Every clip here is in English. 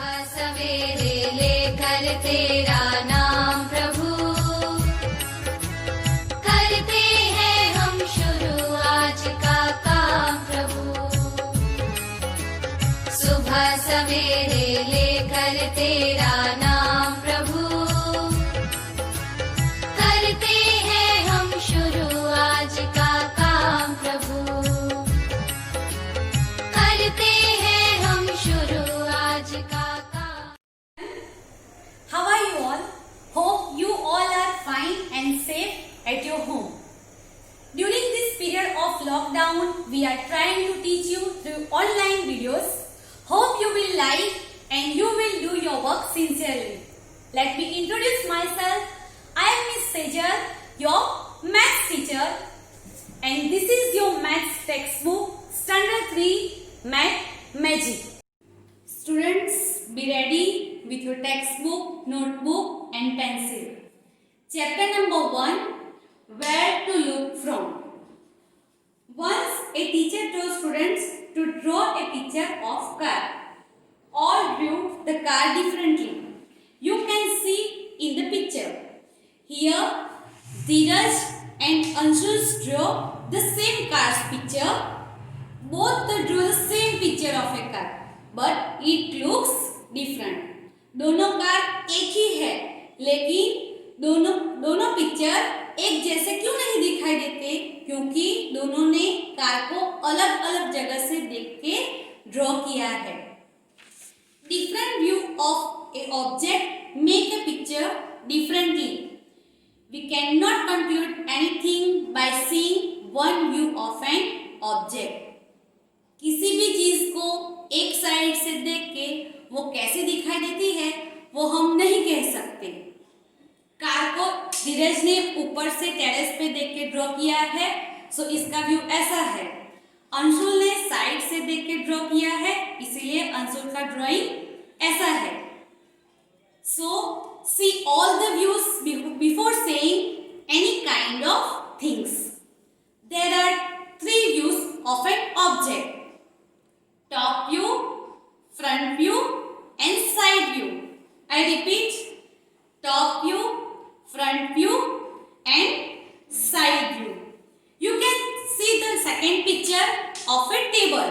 सुबह सवेरे लेकर तेरा नाम प्रभु, करते हैं हम शुरू आज का काम प्रभु। सुबह सवेरे लेकर तेरा नाम प्रभु, करते हैं हम शुरू आज का काम प्रभु, करते हैं हम शुरू आज का काम। How are you all? Hope you all are fine and safe at your home. During this period of lockdown, we are trying to teach you through online videos. Hope you will like and you will do your work sincerely. Let me introduce myself. I am Miss Sejal, your maths teacher, and this is your maths textbook, Standard 3 Math Magic. Students, be ready with your textbook, notebook and pencil. Chapter number 1, Where to Look From. Once a teacher told students to draw a picture of car. All drew the car differently. You can see in the picture. Here, Dheeraj and Anshul drew the same car's picture. Both drew the same picture of a car, but it looks different. दोनों car एक ही है, लेकिन दोनों picture एक जैसे क्यों नहीं दिखाई देते? क्योंकि दोनों ने कार को अलग अलग जगह से देख के ड्रॉ किया है. Different view of a object make a picture differently. We cannot conclude anything by seeing one view of an object. किसी भी चीज को एक साइड से देख के वो कैसे दिखाई देती है वो हम नहीं कह सकते. कार को धीरज ने ऊपर से टेरेस पे देख के ड्रॉ किया है, सो इसका व्यू ऐसा है. अंशुल ने साइड से देख के ड्रॉ किया है, इसीलिए अंशुल का ड्राइंग ऐसा है. सो see all the views before saying any kind of things. There are 3 views of an object: top view, front view and side view. I repeat, top view, front view and side view. You can see the second picture of a table.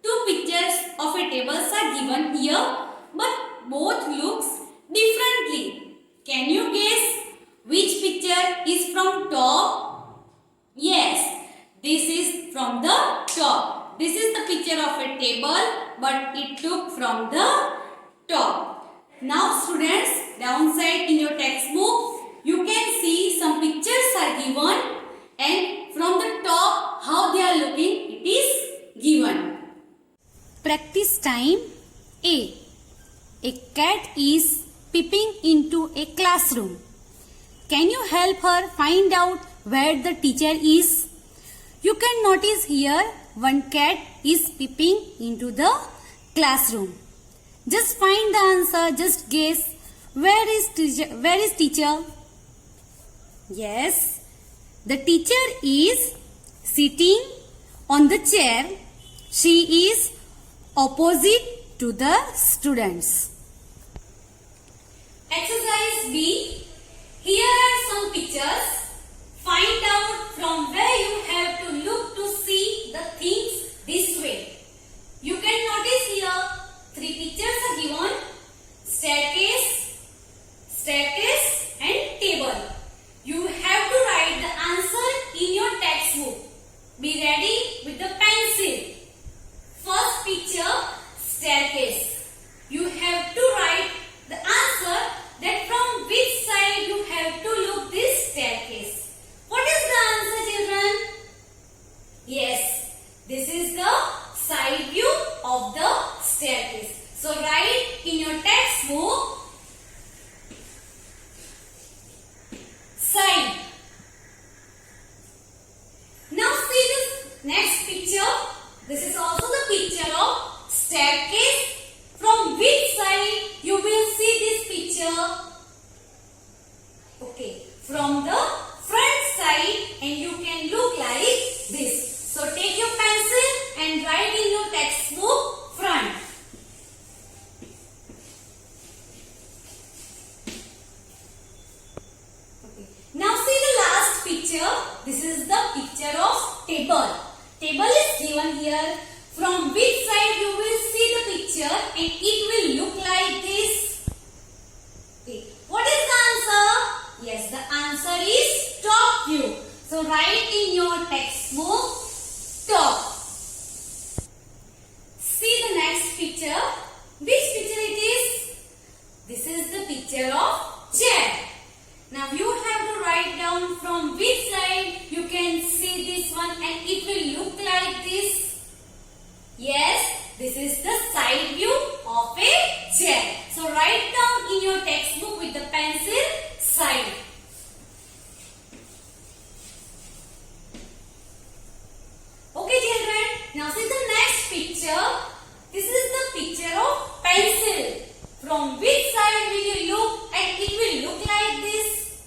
2 pictures of a table are given here, but both looks differently. Can you guess which picture is from top? Yes, this is from the top. This is the picture of a table, but it took from the top. Now students, downside in your textbook, you can see some pictures are given, and from the top how they are looking, it is given. Practice time A. A cat is peeping into a classroom. Can you help her find out where the teacher is? You can notice here one cat is peeping into the classroom. Just find the answer. Just guess. Where is teacher? Yes, the teacher is sitting on the chair. She is opposite to the students. Exercise B. Here are some pictures. Find out from where you have to look to see the things this way. You can notice here 3 pictures are given: staircase and table. You have to write the answer in your textbook. Be ready with the pencil. First picture, staircase. You have to write the answer that from which side you have to look this staircase. table. Table is given here. From which side you will see the picture and it will look like this. Okay. What is the answer? Yes, the answer is top view. So write in your textbook top. See the next picture. Which picture it is? This is the picture of chair. Now you have to write down from which side you can see this one and it will look like this. Yes, this is the side view of a chair. So write down in your textbook with the pencil side. Okay children, now see the next picture. This is the picture of pencil. From which side will you look and it will look like this?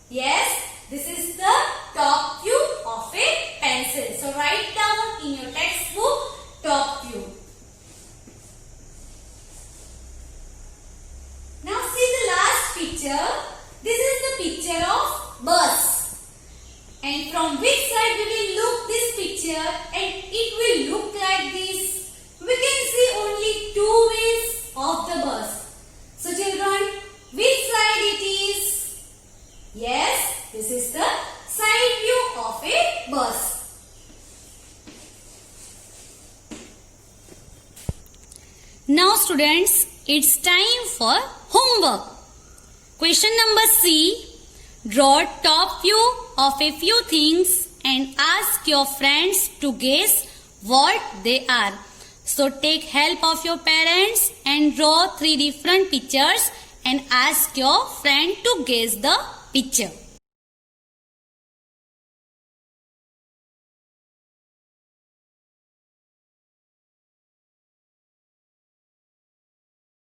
Yes, this is the top view of a pencil. So write down in your textbook top view. Now see the last picture. This is the picture of bus. And from which side we will look this picture and it will look like this. We can see only two wheels of the bus. So children, which side it is? Yes, this is the side view of a bus. Now students, it's time for homework. Question number C. Draw top view of a few things and ask your friends to guess what they are. So take help of your parents and draw 3 different pictures and ask your friend to guess the picture.